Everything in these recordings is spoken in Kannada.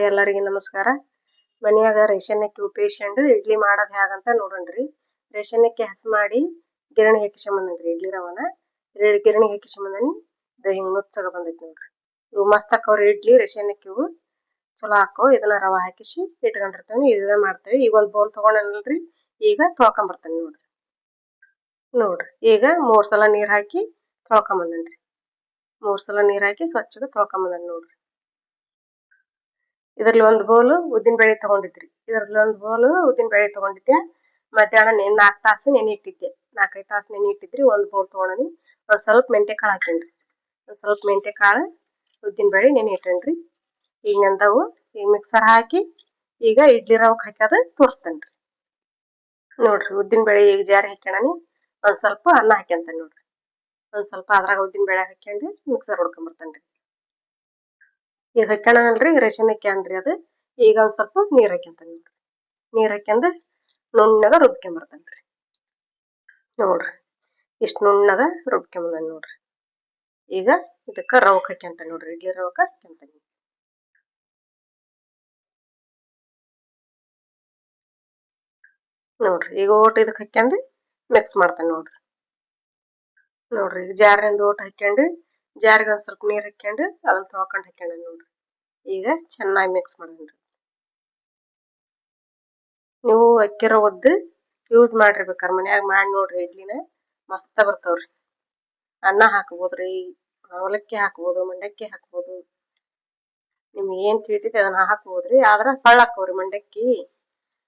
ಎಲ್ಲರಿಗೆ ನಮಸ್ಕಾರ. ಮನ್ಯಾಗ ರೇಷನ್ ಅಕ್ಕಿ ಉಪಯೋಗಿಸ್ಕೊಂಡು ಇಡ್ಲಿ ಮಾಡೋದು ಹೇಗಂತ ನೋಡೋಣ್ರಿ. ರೇಷನ್ ಅಕ್ಕಿ ಹಸಿ ಮಾಡಿ ಗಿರಣಿಗೆ ಹಾಕಿಸ್ಕೊಂಬಂದ್ರಿ. ಇಡ್ಲಿ ರವಾನ ಗಿರಣಿಗೆ ಹಾಕಿಸ್ಕೊಂಬಂದನಿ. ಹಿಂಗೆ ನುಚ್ಚಾಗ ಬಂದೈತಿ ನೋಡ್ರಿ. ಇವು ಮಸ್ತ್ ಹಾಕವ್ರಿ ಇಡ್ಲಿ. ರೇಷನ್ ಅಕ್ಕಿವು ಚಲೋ ಹಾಕೋ. ಇದನ್ನ ರವಾ ಹಾಕಿಸಿ ಇಟ್ಕೊಂಡಿರ್ತೀವಿ. ಇದನ್ನ ಮಾಡ್ತೇವೆ. ಈಗ ಒಂದು ಬೌಲ್ ತಗೊಂಡಲ್ರಿ. ಈಗ ತೊಳ್ಕೊಂಬರ್ತೇನೆ ನೋಡ್ರಿ. ಈಗ 3 ಸಲ ನೀರು ಹಾಕಿ ತೊಳ್ಕೊಂಬಂದನ್ರಿ. 3 ಸಲ ನೀರು ಹಾಕಿ ಸ್ವಚ್ಛಗೆ ತೊಳ್ಕೊಂಬಂದನ್ ನೋಡ್ರಿ. ಇದರಲ್ಲಿ ಒಂದು ಬೌಲು ಉದ್ದಿನ ಬೇಳೆ ತಗೊಂಡಿದ್ರಿ. ಮಧ್ಯಾಹ್ನ 4 ತಾಸು ನೆನೆ ಇಟ್ಟಿದ್ದೆ. 4-5 ತಾಸು ನೆನೆ ಇಟ್ಟಿದ್ರಿ. ಒಂದು ಬೌಲ್ ತಗೊಂಡನಿ. ಒಂದು ಸ್ವಲ್ಪ ಮೆಂತ್ಯ ಕಾಳು ಹಾಕೇನ್ರಿ. ಒಂದು ಸ್ವಲ್ಪ ಮೆಂತ್ಯ ಕಾಳು, ಉದ್ದಿನ ಬೇಳೆ ನೆನೆ ಇಟ್ಟೇನ್ರಿ. ಈಗ ನೆಂದವು. ಈಗ ಮಿಕ್ಸರ್ ಹಾಕಿ ಈಗ ಇಡ್ಲಿ ರವಕ್ಕೆ ಹಾಕೋದು ತೋರಿಸ್ತೇನ್ರಿ ನೋಡ್ರಿ. ಉದ್ದಿನ ಬೇಳೆ ಈಗ ಜಾರಿ ಹಾಕ್ಯಣನಿ. ಒಂದು ಸ್ವಲ್ಪ ಅನ್ನ ಹಾಕ್ಯಂತೇನೆ ನೋಡ್ರಿ. ಒಂದು ಸ್ವಲ್ಪ ಅದ್ರಾಗ ಉದ್ದಿನ ಬೇಳೆ ಹಾಕ್ಯಂಡು ಮಿಕ್ಸರ್ ಹೊಡ್ಕೊಂಬರ್ತೇನ್ರಿ. ಈಗ ಹಾಕ್ಯಣಲ್ರಿ ರೇಷನ್ ಅಕ್ಕಿ ಅನ್ರಿ ಅದು. ಈಗ ಒಂದು ಸ್ವಲ್ಪ ನೀರು ಹಾಕ್ಯಂತಾನೆ ನೋಡ್ರಿ. ನೀರು ಹಾಕ್ಯಂಡು ನುಣ್ಣಗ ರುಬ್ಕೊಂಬರ್ತೇನ್ರಿ ನೋಡ್ರಿ. ಇಷ್ಟು ನುಣ್ಣಗ ರುಬ್ಕೊಂಬಂದನ್ ನೋಡ್ರಿ. ಈಗ ಇದಕ್ಕೆ ರವಕ್ಕೆ ಹಾಕ್ಯಂತಾನೆ ನೋಡ್ರಿ. ಇಡ್ಲಿ ರವಕ್ಕೆ ಹಾಕ್ಯಂತಾನೆ ನೋಡ್ರಿ. ಈಗ ಓಟ್ ಇದಕ್ಕೆ ಹಾಕ್ಯಂಡು ಮಿಕ್ಸ್ ಮಾಡ್ತೇನೆ ನೋಡ್ರಿ. ಈಗ ಜಾರಿಂದ ಓಟ್ ಹಾಕ್ಯಂಡು ಜಾರಿಗೆ ಒಂದು ಸ್ವಲ್ಪ ನೀರು ಹಾಕ್ಯಂಡು ಅದನ್ನ ತೊಳ್ಕೊಂಡು ಹಾಕ್ಯಂಡ ನೋಡ್ರಿ. ಈಗ ಚೆನ್ನಾಗಿ ಮಿಕ್ಸ್ ಮಾಡೋಣ್ರಿ. ನೀವು ಅಕ್ಕಿ ರವದ್ದು ಯೂಸ್ ಮಾಡಿರ್ಬೇಕಾರೆ ಮನ್ಯಾಗ ಮಾಡಿ ನೋಡ್ರಿ. ಇಡ್ಲಿನ ಮಸ್ತ್ ಬರ್ತಾವ್ರಿ. ಅನ್ನ ಹಾಕ್ಬೋದ್ರಿ, ಅವಲಕ್ಕಿ ಹಾಕ್ಬೋದು, ಮಂಡಕ್ಕಿ ಹಾಕ್ಬೋದು. ನಿಮ್ಗೆ ಏನ್ ತಿಳಿತೈತಿ ಅದನ್ನ ಹಾಕ್ಬೋದ್ರಿ. ಆದ್ರ ಹಳ್ಳ ಹಾಕವ್ರಿ ಮಂಡಕ್ಕಿ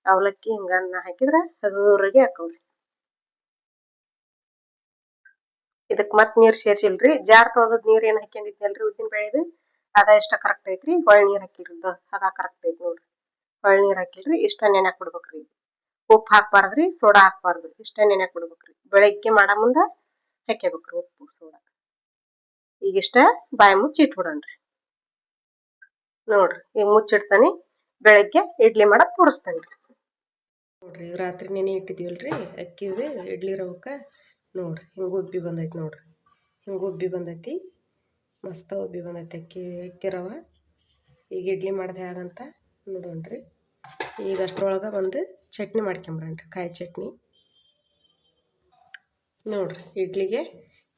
ಅವಲಕ್ಕಿ. ಹಿಂಗ ಅನ್ನ ಹಾಕಿದ್ರ ಹಗುರಗೆ ಹಾಕವ್ರಿ. ಇದಕ್ ಮತ್ ನೀರ್ ಸೇರ್ಸಿಲ್ರಿ. ಜಾರ್ ತೊಳೆದ್ ನೀರ್ ಏನ್ ಹಾಕ್ಯಂದಿದ್ನಲ್ರಿ ಉದ್ದಿನ ಬೇಳೆದು ಅದ ಇಷ್ಟ ಕರೆಕ್ಟ್ ಐತ್ರಿ. ಹೊಳ್ ನೀರ್ ಹಾಕಿಲ್ರಿ. ಅದ ಕರೆಕ್ಟ್ ಐತಿ ನೋಡ್ರಿ. ಹೊಳ್ ನೀರ್ ಹಾಕಿಲ್ರಿ. ಇಷ್ಟ ನೆನ್ಯಾಕ್ ಬಿಡ್ಬೇಕ್ರಿ. ಉಪ್ಪು ಹಾಕ್ಬಾರ್ದ್ರಿ, ಸೋಡಾ ಹಾಕ್ಬಾರ್ದ್ರಿ. ಇಷ್ಟ ನೆನ್ಯಾಕ್ ಬಿಡ್ಬೇಕ್ರಿ. ಬೆಳಗ್ಗೆ ಮಾಡ ಮುಂದ ಹಾಕ್ಯಬೇಕ್ರಿ ಉಪ್ಪು ಸೋಡಾ. ಈಗಿಷ್ಟ ಬಾಯಿ ಮುಚ್ಚಿ ಇಟ್ಬಿಡೋಣ್ರಿ ನೋಡ್ರಿ. ಈಗ ಮುಚ್ಚಿಡ್ತಾನೆ. ಬೆಳಗ್ಗೆ ಇಡ್ಲಿ ಮಾಡಕ್ ತೋರಿಸ್ತೇನ್ರಿ ನೋಡ್ರಿ. ರಾತ್ರಿ ನೆನೆ ಇಟ್ಟಿದ್ವಲ್ರಿ ಅಕ್ಕಿದು ಇಡ್ಲಿ ರವಕ್ಕ ನೋಡ್ರಿ. ಹಿಂಗೆ ಉಬ್ಬಿ ಬಂದೈತಿ ನೋಡ್ರಿ. ಹಿಂಗೆ ಉಬ್ಬಿ ಬಂದೈತಿ. ಮಸ್ತ್ ಉಬ್ಬಿ ಬಂದೈತಿ ಅಕ್ಕಿ ರವ. ಈಗ ಇಡ್ಲಿ ಮಾಡೋದು ಹೇಗಂತ ನೋಡೋಣ್ರಿ. ಈಗ ಅಷ್ಟ್ರೊಳಗೆ ಒಂದು ಚಟ್ನಿ ಮಾಡ್ಕೊಂಬಿಡೋಣ್ರಿ. ಕಾಯಿ ಚಟ್ನಿ ನೋಡ್ರಿ. ಇಡ್ಲಿಗೆ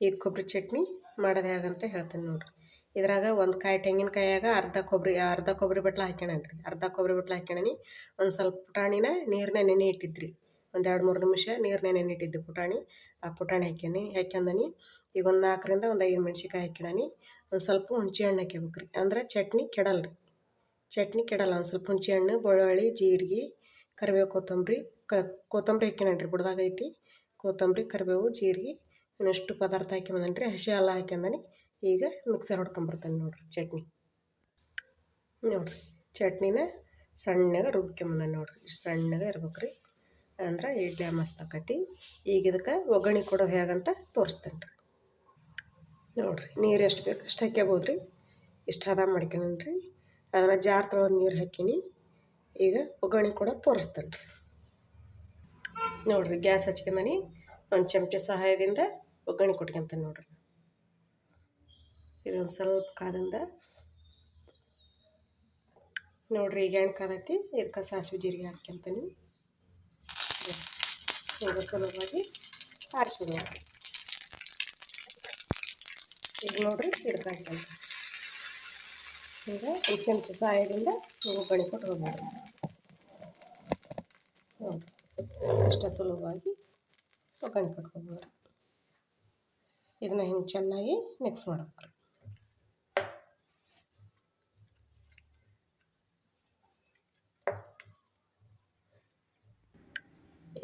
ಈಗ ಕೊಬ್ಬರಿ ಚಟ್ನಿ ಮಾಡೋದು ಹೇಗಂತ ಹೇಳ್ತೇನೆ ನೋಡ್ರಿ. ಇದ್ರಾಗ ಒಂದು ಕಾಯಿ ತೆಂಗಿನಕಾಯಾಗ ಅರ್ಧ ಕೊಬ್ಬರಿ ಬಟ್ಲ ಹಾಕ್ಯಣನ್ರಿ. ಅರ್ಧ ಕೊಬ್ಬರಿ ಬಟ್ಲ ಹಾಕ್ಯಣನಿ. ಒಂದು ಸ್ವಲ್ಪ ಪುಟಾಣಿನ ನೀರನ್ನ ನೆನೆ ಇಟ್ಟಿದ್ರಿ. ಒಂದು 2-3 ನಿಮಿಷ ನೀರನ್ನ ನೆನೆ ಇಟ್ಟಿದ್ದು ಪುಟಾಣಿ. ಆ ಪುಟಾಣಿ ಹಾಕ್ಯಂದನಿ. ಈಗ ಒಂದು 4ರಿಂದ ಒಂದು 5 ಮೆಣ್ಸಿಕಾಯಿ ಹಾಕ್ಯಣನಿ. ಒಂದು ಸ್ವಲ್ಪ ಹುಣಸೆ ಹಣ್ಣು ಹಾಕ್ಯಬೇಕ್ರಿ. ಅಂದ್ರೆ ಚಟ್ನಿ ಕೆಡಲ್ರಿ. ಒಂದು ಸ್ವಲ್ಪ ಹುಣಸೆ ಹಣ್ಣು, ಬೆಳ್ಳುಳ್ಳಿ, ಜೀರಿಗೆ, ಕರಿಬೇವು, ಕೊತ್ತಂಬರಿ ಹಾಕ್ಯಣನ್ರಿ. ಬುಡ್ದಾಗ ಐತಿ ಕೊತ್ತಂಬರಿ, ಕರಿಬೇವು, ಜೀರಿಗೆ ಇನ್ನಷ್ಟು ಪದಾರ್ಥ ಹಾಕ್ಯಂಬಂದನ್ರಿ. ಹಸಿ ಎಲ್ಲ ಹಾಕ್ಯಂದನಿ. ಈಗ ಮಿಕ್ಸರ್ ಹೊಡ್ಕೊಂಬರ್ತಾನೆ ನೋಡ್ರಿ. ಚಟ್ನಿ ನೋಡ್ರಿ. ಚಟ್ನಿನ ಸಣ್ಣಗೆ ರುಬ್ಕೊಂಬಂದಾನೆ ನೋಡ್ರಿ. ಇಷ್ಟು ಸಣ್ಣಗೆ ಇರ್ಬೇಕ್ರಿ. ಅಂದ್ರೆ ಇಡ್ಲಿ ಮಸ್ತ್ ಆಕತಿ. ಈಗ ಇದಕ್ಕೆ ಒಗ್ಗರಣೆ ಕೊಡೋದು ಹೇಗಂತ ತೋರಿಸ್ತೇನೆ ರೀ ನೋಡ್ರಿ. ನೀರು ಎಷ್ಟು ಬೇಕು ಅಷ್ಟು ಹಾಕ್ಯಬೋದ್ರಿ. ಇಷ್ಟು ಹದ ಮಾಡ್ಕೊಂಡ್ರಿ. ಅದನ್ನು ಜಾರ್ ತೊಳೆದು ನೀರು ಹಾಕೀನಿ. ಈಗ ಒಗ್ಗರಣೆ ಕೊಡೋದು ತೋರಿಸ್ತೇನೆ ರೀ ನೋಡ್ರಿ. ಗ್ಯಾಸ್ ಹಚ್ಕೊಂಡನಿ. ಒಂದು ಚಮಚ ಸಹಾಯದಿಂದ ಒಗ್ಗರಣೆ ಕೊಟ್ಕೊಂತಾನೆ ನೋಡ್ರಿ. ಇದೊಂದು ಸ್ವಲ್ಪ ಕಾದಿಂದ ನೋಡ್ರಿ. ಈಗ ಎಣ್ಣೆ ಕಾದೈತಿ. ಇದಕ್ಕೆ ಸಾಸಿವೆ ಜೀರಿಗೆ ಹಾಕ್ಯಂತಾನೆ. ಈಗ ಸುಲಭವಾಗಿ ಆರಿಸ್ಬಿಡೋಣ. ಈಗ ನೋಡ್ರಿ ಹಿಡ್ದು ಹಾಕ್ಯಂತ ಈಗ ಒಂದು ಚಮಚ ಸಹಾಯದಿಂದ ಒಗ್ಗರಣೆ ಕೊಟ್ಟು ಹೋಗ್ಬೇಡ್ರಿ ನೋಡ್ರಿ. ಇಷ್ಟ ಸುಲಭವಾಗಿ ಒಗ್ಗರಣೆ ಕೊಟ್ಕೊಬೋದ್ರಿ. ಇದನ್ನ ಹಿಂಗೆ ಚೆನ್ನಾಗಿ ಮಿಕ್ಸ್ ಮಾಡ್ಬೇಕ್ರಿ.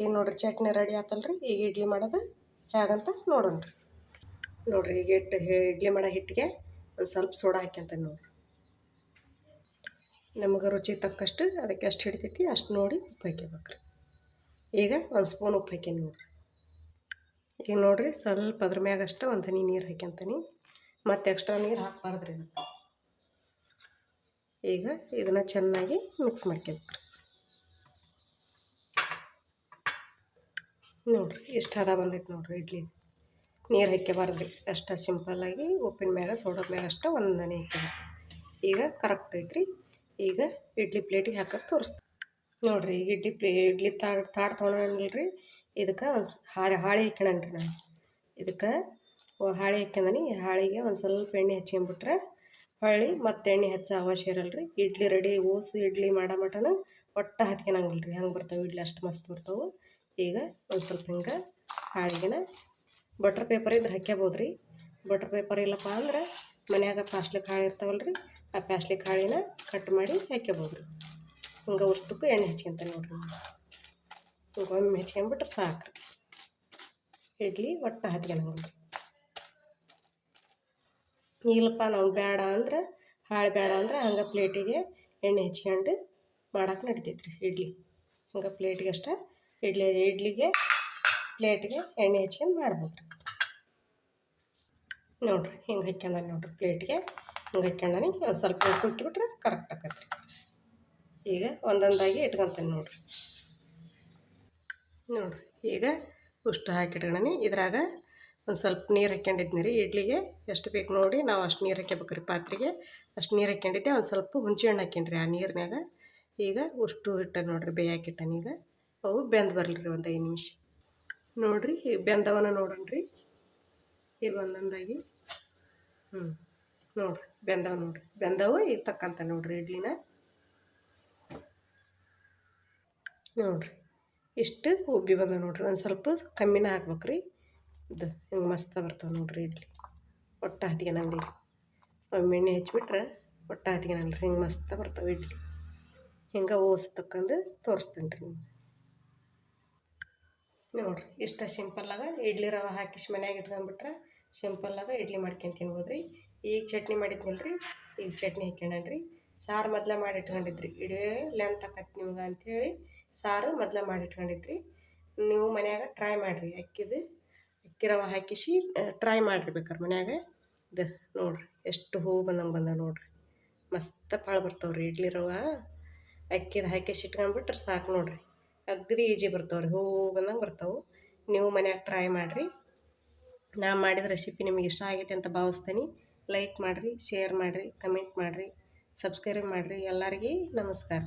ಈಗ ನೋಡ್ರಿ ಚಟ್ನಿ ರೆಡಿ ಆತಲ್ರಿ. ಈಗ ಇಡ್ಲಿ ಮಾಡೋದು ಹೇಗಂತ ನೋಡೋಣ್ರಿ ನೋಡ್ರಿ. ಈಗ ಇಡ್ಲಿ ಮಾಡೋ ಹಿಟ್ಟಿಗೆ ಒಂದು ಸ್ವಲ್ಪ ಸೋಡಾ ಹಾಕ್ಯಂತಾನೆ ನೋಡ್ರಿ. ನಮಗೆ ರುಚಿ ತಕ್ಕಷ್ಟು ಅದಕ್ಕೆ ಎಷ್ಟು ಹಿಡಿತೈತಿ ಅಷ್ಟು ನೋಡಿ ಉಪ್ಪು ಹಾಕ್ಯಬೇಕ್ರಿ. ಈಗ ಒಂದು ಸ್ಪೂನ್ ಉಪ್ಪು ಹಾಕ್ಯಂಡು ನೋಡ್ರಿ. ಈಗ ನೋಡ್ರಿ ಸ್ವಲ್ಪ ಅದ್ರ ಮ್ಯಾಗಷ್ಟು ಒಂದು ಹನಿ ನೀರು ಹಾಕ್ಯಂತಾನೆ. ಮತ್ತು ಎಕ್ಸ್ಟ್ರಾ ನೀರು ಹಾಕ್ಬಾರ್ದ್ರಿ. ಈಗ ಇದನ್ನು ಚೆನ್ನಾಗಿ ಮಿಕ್ಸ್ ಮಾಡ್ಕೊಬೇಕ್ರಿ ನೋಡ್ರಿ. ಇಷ್ಟು ಹದ ಬಂದೈತೆ ನೋಡ್ರಿ. ಇಡ್ಲಿ ನೀರು ಹಾಕ್ಯಬಾರ್ದ್ರಿ. ಅಷ್ಟು ಸಿಂಪಲ್ಲಾಗಿ ಉಪ್ಪಿನ ಮ್ಯಾಗ ಸೋಡಾದ ಮ್ಯಾಗ ಅಷ್ಟು ಒಂದು ಹನಿ ಹಾಕ್ಯಬೇಕು. ಈಗ ಕರೆಕ್ಟ್ ಐತ್ರಿ. ಈಗ ಇಡ್ಲಿ ಪ್ಲೇಟಿಗೆ ಹಾಕೋದು ತೋರಿಸ್ತೀನಿ ನೋಡಿರಿ. ಈಗ ಇಡ್ಲಿ ತಾಡು ತೊಗೊಂಡಿಲ್ರಿ, ಇದಕ್ಕೆ ಒಂದು ಹಾಳೆ ಹಾಕ್ಯಣನ್ರಿ ನಾನು. ಇದಕ್ಕೆ ಹಾಳೆ ಹಾಕ್ಯಂದನಿ. ಈ ಹಾಳಿಗೆ ಒಂದು ಸ್ವಲ್ಪ ಎಣ್ಣೆ ಹಚ್ಕೊಂಬಿಟ್ರೆ ಹೊಳ್ಳಿ ಮತ್ತೆ ಎಣ್ಣೆ ಹಚ್ಚೋ ಅವಶ್ಯ ಇರಲ್ರಿ. ಇಡ್ಲಿ ರೆಡಿ ಓಸಿ ಇಡ್ಲಿ ಮಾಡೋ ಮಟನ ಒಟ್ಟು ಹತ್ಕೊಳಂಗಿಲ್ಲ ರೀ. ಹಂಗೆ ಬರ್ತಾವೆ ಇಡ್ಲಿ, ಅಷ್ಟು ಮಸ್ತ್ ಬರ್ತಾವೆ. ಈಗ ಒಂದು ಸ್ವಲ್ಪ ಹಿಂಗೆ ಹಾಳಿಗೆನ ಬಟ್ರ್ ಪೇಪರ್ ಇದ್ರೆ ಹಾಕ್ಯಬೋದು ರೀ. ಬಟ್ರ್ ಪೇಪರ್ ಇಲ್ಲಪ್ಪ ಅಂದ್ರೆ ಮನ್ಯಾಗ ಪ್ಲಾಸ್ಟಿಕ್ ಹಾಳೆ ಇರ್ತಾವಲ್ಲ ರೀ, ಆ ಪ್ಲಾಸ್ಟಿಕ್ ಹಾಳಿನ ಕಟ್ ಮಾಡಿ ಹಾಕ್ಯಬೋದು ರೀ. ಹಿಂಗೆ ಉಷ್ಟಕ್ಕೂ ಎಣ್ಣೆ ಹಚ್ಕೊಂತಾನೆ ನೋಡ್ರಿ. ಹಿಂಗೆ ಒಮ್ಮೆ ಹಚ್ಕೊಂಬಿಟ್ರೆ ಸಾಕು ರೀ. ಇಡ್ಲಿ ಒಟ್ಟು ಹತ್ಕೊಳಂಗಿಲ್ಲ. ಇಲ್ಲಪ್ಪ ನಾವು ಬೇಡ ಅಂದ್ರೆ ಹಾಳೆ ಬೇಡ ಅಂದ್ರೆ ಹಂಗೆ ಪ್ಲೇಟಿಗೆ ಎಣ್ಣೆ ಹಚ್ಕೊಂಡು ಮಾಡಕ್ಕೆ ನಡಿತೈತೆ ರೀ ಇಡ್ಲಿ. ಹಂಗೆ ಪ್ಲೇಟಿಗೆ ಅಷ್ಟೇ ಇಡ್ಲಿಗೆ ಪ್ಲೇಟಿಗೆ ಎಣ್ಣೆ ಹಚ್ಕೊಂಡು ಮಾಡ್ಬೋದು ರೀ. ನೋಡಿರಿ ಹಿಂಗೆ ಹಾಕ್ಯಂದಾನೆ ನೋಡಿರಿ ಪ್ಲೇಟಿಗೆ. ಹಿಂಗೆ ಹಾಕ್ಯಂಡಾನೆ ಒಂದು ಸ್ವಲ್ಪ ಕುಕ್ಕಿಬಿಟ್ರೆ ಕರೆಕ್ಟ್ ಆಕತ್ತೆ ರೀ. ಈಗ ಒಂದೊಂದಾಗಿ ಇಟ್ಕೊತಾನೆ ನೋಡಿರಿ. ಈಗ ಉಷ್ಟು ಹಾಕಿಟ್ಕೊಂಡಾನೆ. ಇದ್ರಾಗ ಒಂದು ಸ್ವಲ್ಪ ನೀರು ಹಾಕ್ಕೊಂಡಿದ್ನಿ ರೀ. ಇಡ್ಲಿಗೆ ಎಷ್ಟು ಬೇಕು ನೋಡಿ ನಾವು ಅಷ್ಟು ನೀರು ಹಾಕ್ಯಬೇಕು ರೀ. ಪಾತ್ರೆಗೆ ಅಷ್ಟು ನೀರು ಹಾಕ್ಕೊಂಡಿದ್ದೆ. ಒಂದು ಸ್ವಲ್ಪ ಹುಣಸೆ ಹಣ್ಣು ಹಾಕ್ಯಂಡ್ರಿ ಆ ನೀರಿನಾಗ. ಈಗ ಉಷ್ಟು ಇಟ್ಟ ನೋಡಿರಿ, ಬೇಯಾಕಿಟ್ಟಾನೆ. ಈಗ ಅವು ಬೆಂದು ಬರಲಿ ರೀ ಒಂದು 5 ನಿಮಿಷ. ನೋಡಿರಿ ಈಗ ಬೆಂದವನ ನೋಡೋಣ್ರಿ. ಈಗ ಒಂದೊಂದಾಗಿ ನೋಡಿರಿ ಬೆಂದವು. ಈಗ ತಕ್ಕಂತ ನೋಡಿರಿ ಇಡ್ಲಿನ. ನೋಡಿರಿ ಇಷ್ಟು ಉಬ್ಬಿ ಬಂದ ನೋಡಿರಿ. ಒಂದು ಸ್ವಲ್ಪ ಕಮ್ಮಿನ ಹಾಕ್ಬೇಕು ರೀ. ಇದು ಹಿಂಗೆ ಮಸ್ತ ಬರ್ತಾವೆ ನೋಡಿರಿ ಇಡ್ಲಿ. ಒಟ್ಟು ಹತ್ಕೊಳಂಗಿಲ್ಲ. ಒಮ್ಮೆ ಎಣ್ಣೆ ಹಚ್ಬಿಟ್ರೆ ಒಟ್ಟು ಹತ್ಕೊಳಂಗಿಲ್ಲ. ಹಿಂಗೆ ಮಸ್ತ ಬರ್ತಾವೆ ಇಡ್ಲಿ. ಹಿಂಗೆ ಓಸ್ ತಕ್ಕಂದು ತೋರಿಸ್ತೀನಿ ರೀ ನಿಮ್ಗೆ. ನೋಡಿರಿ ಇಷ್ಟ ಸಿಂಪಲ್ಲಾಗ ಇಡ್ಲಿ ರವೆ ಹಾಕಿಸಿ ಮನ್ಯಾಗ ಇಟ್ಕೊಂಡ್ಬಿಟ್ರೆ ಸಿಂಪಲ್ಲಾಗ ಇಡ್ಲಿ ಮಾಡ್ಕೊಂಡು ತಿನ್ಬೋದು ರೀ. ಈಗ ಚಟ್ನಿ ಮಾಡಿದ್ನಿಲ್ಲ ರೀ, ಈಗ ಚಟ್ನಿ ಹಾಕ್ಯಂಡ್ರಿ. ಸಾರು ಮೊದಲೇ ಮಾಡಿ ಇಟ್ಕೊಂಡಿದ್ರಿ. ಇಡೇ ಲೆಂತ್ ಆಕತ್ತೆ ನಿಮ್ಗೆ ಅಂಥೇಳಿ ಸಾರು ಮೊದಲೇ ಮಾಡಿ ಇಟ್ಕೊಂಡಿದ್ರಿ. ನೀವು ಮನ್ಯಾಗ ಟ್ರೈ ಮಾಡಿರಿ. ಅಕ್ಕಿ ರವೆ ಹಾಕಿಸಿ ಟ್ರೈ ಮಾಡಿರಿ ಬೇಕಾರೆ ಮನ್ಯಾಗ. ಇದು ನೋಡಿರಿ ಎಷ್ಟು ಹೂವು ಬಂದಂಗೆ ನೋಡಿರಿ. ಮಸ್ತ್ ಪಾಳು ಬರ್ತಾವೆ ರೀ ಇಡ್ಲಿ ರವೆ. ಅಕ್ಕಿದು ಹಾಕಿಸಿ ಇಟ್ಕೊಂಡ್ಬಿಟ್ರೆ ಸಾಕು ನೋಡಿರಿ. ಅಗದಿ ಈಜಿ ಬರ್ತಾವೆ ರೀ, ಹೂವು ಬಂದಂಗೆ ಬರ್ತಾವೆ. ನೀವು ಮನ್ಯಾಗ ಟ್ರೈ ಮಾಡಿರಿ. ನಾ ಮಾಡಿದ ರೆಸಿಪಿ ನಿಮಗೆ ಇಷ್ಟ ಆಗೈತೆ ಅಂತ ಭಾವಿಸ್ತೀನಿ. ಲೈಕ್ ಮಾಡಿರಿ, ಶೇರ್ ಮಾಡಿರಿ, ಕಮೆಂಟ್ ಮಾಡಿರಿ, ಸಬ್ಸ್ಕ್ರೈಬ್ ಮಾಡಿರಿ. ಎಲ್ಲರಿಗೂ ನಮಸ್ಕಾರ.